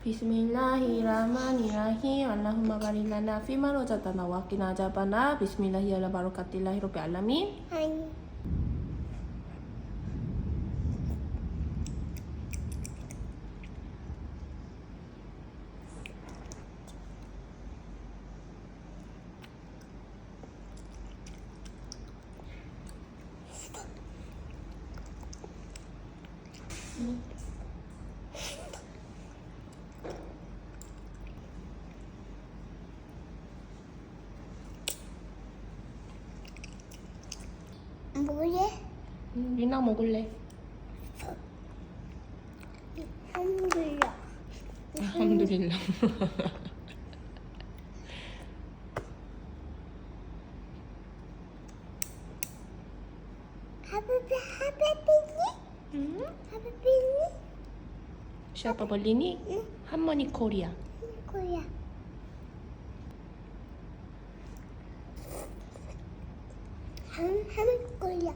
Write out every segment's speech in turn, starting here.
Bismillahirrahmanirrahim. Allahumma barik lana fima razaqtana wa qina adzabannar. Bismillahirrahmanirrahim. はい。뭐래? 리나 먹을래? 한글야. 알함두릴라. 하베비니? 응? 하베비니? Siapa beli ni? 응. 할머니 코리아. 거야. 한 거야.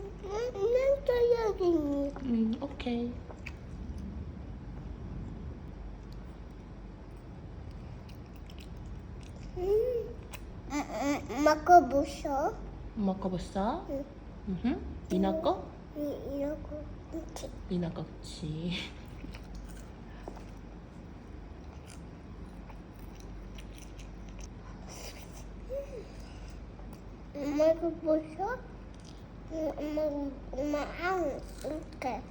난 떠야겠니? 오케이. 먹어보셔. 먹어봤어? 응. 응. 리나 거? 이러고 이렇게. 리나 거 그치. 먹어보셔. 엄마 안 이렇게.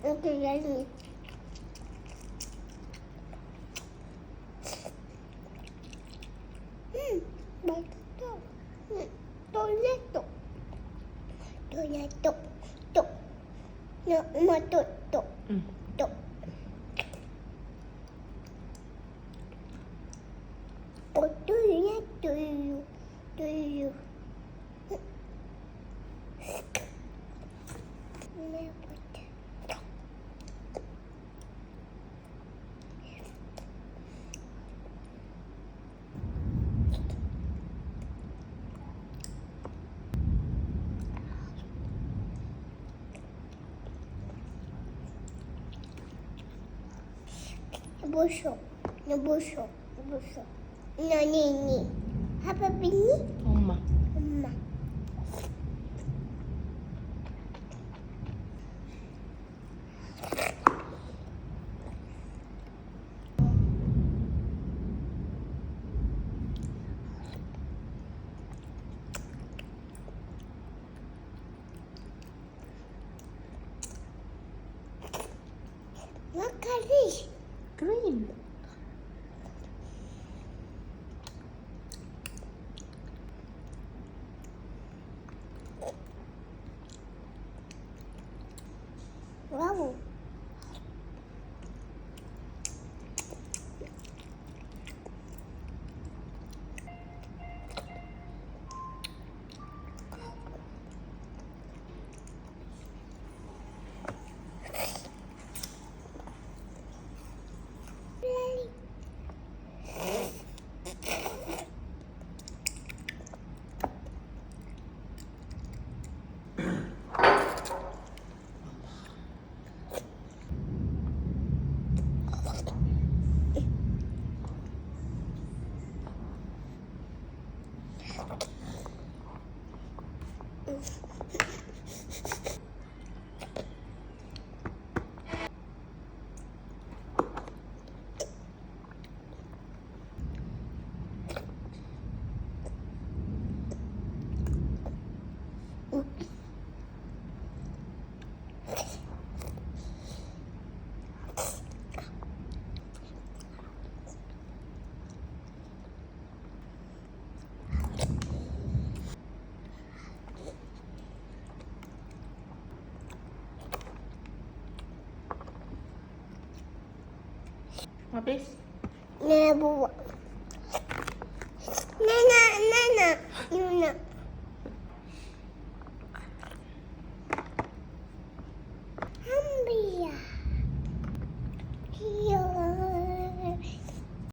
이렇게 열리. 맛있어. 또. 엄마 또. 응. 또. 또유. 여보쇼. 너니. 하바비니? 엄마. 엄마. 마카리. 그린. 와우. Habis? Nana, Nana, Nana, Nana.